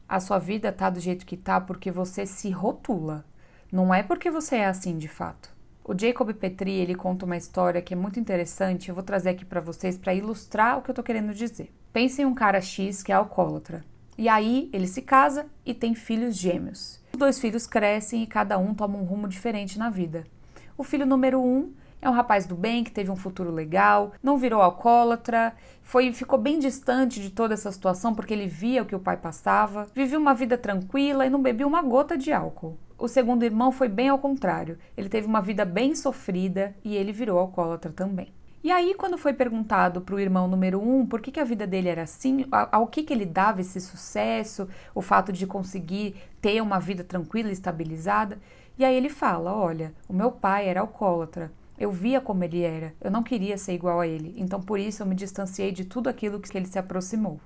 A sua vida tá do jeito que tá porque você se rotula. Não é porque você é assim de fato. O Jacob Petrie, ele conta uma história que é muito interessante, eu vou trazer aqui para vocês para ilustrar o que eu tô querendo dizer. Pense em um cara X que é alcoólatra. E aí ele se casa e tem filhos gêmeos. Os dois filhos crescem e cada um toma um rumo diferente na vida. O filho número 1 é um rapaz do bem que teve um futuro legal, não virou alcoólatra, ficou bem distante de toda essa situação porque ele via o que o pai passava, vivia uma vida tranquila e não bebia uma gota de álcool. O segundo irmão foi bem ao contrário, ele teve uma vida bem sofrida e ele virou alcoólatra também. E aí, quando foi perguntado para o irmão número 1 por que a vida dele era assim, ao que ele dava esse sucesso, o fato de conseguir ter uma vida tranquila e estabilizada, e aí ele fala, olha, o meu pai era alcoólatra, eu via como ele era, eu não queria ser igual a ele, então por isso eu me distanciei de tudo aquilo que ele se aproximou.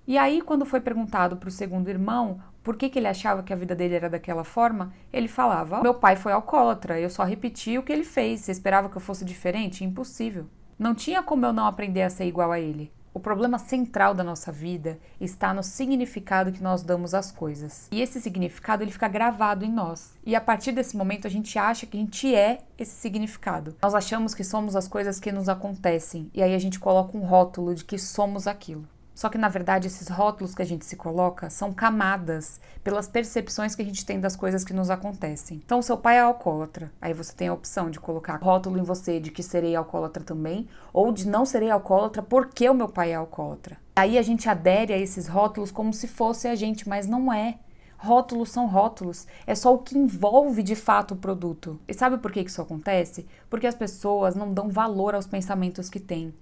E aí, quando foi perguntado para o segundo irmão por que ele achava que a vida dele era daquela forma, ele falava, meu pai foi alcoólatra, eu só repeti o que ele fez, você esperava que eu fosse diferente? Impossível. Não tinha como eu não aprender a ser igual a ele. O problema central da nossa vida está no significado que nós damos às coisas. E esse significado ele fica gravado em nós. E a partir desse momento a gente acha que a gente é esse significado. Nós achamos que somos as coisas que nos acontecem. E aí a gente coloca um rótulo de que somos aquilo. Só que, na verdade, esses rótulos que a gente se coloca são camadas pelas percepções que a gente tem das coisas que nos acontecem. Então, o seu pai é alcoólatra. Aí você tem a opção de colocar rótulo em você de que serei alcoólatra também, ou de não serei alcoólatra porque o meu pai é alcoólatra. Aí a gente adere a esses rótulos como se fosse a gente, mas não é. Rótulos são rótulos, é só o que envolve de fato o produto. E sabe por que isso acontece? Porque as pessoas não dão valor aos pensamentos que têm.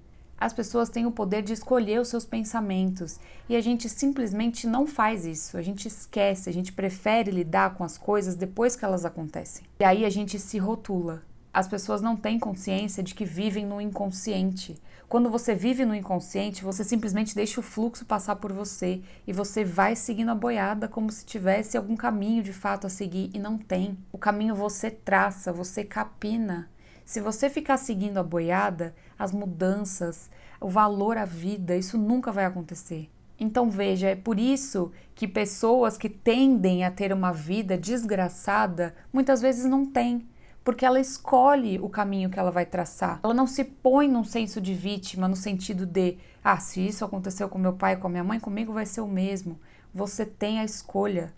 As pessoas têm o poder de escolher os seus pensamentos e a gente simplesmente não faz isso, a gente esquece, a gente prefere lidar com as coisas depois que elas acontecem. E aí a gente se rotula. As pessoas não têm consciência de que vivem no inconsciente. Quando você vive no inconsciente, você simplesmente deixa o fluxo passar por você e você vai seguindo a boiada como se tivesse algum caminho de fato a seguir e não tem. O caminho você traça, você capina. Se você ficar seguindo a boiada, as mudanças, o valor à vida, isso nunca vai acontecer. Então veja, é por isso que pessoas que tendem a ter uma vida desgraçada, muitas vezes não têm, porque ela escolhe o caminho que ela vai traçar. Ela não se põe num senso de vítima, no sentido de, se isso aconteceu com meu pai, com a minha mãe, comigo vai ser o mesmo. Você tem a escolha.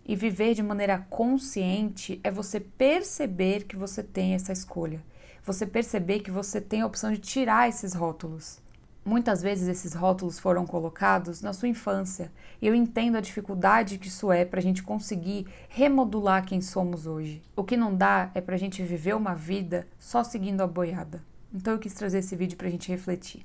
E viver de maneira consciente é você perceber que você tem essa escolha. Você perceber que você tem a opção de tirar esses rótulos. Muitas vezes esses rótulos foram colocados na sua infância. E eu entendo a dificuldade que isso é para a gente conseguir remodular quem somos hoje. O que não dá é para a gente viver uma vida só seguindo a boiada. Então eu quis trazer esse vídeo para a gente refletir.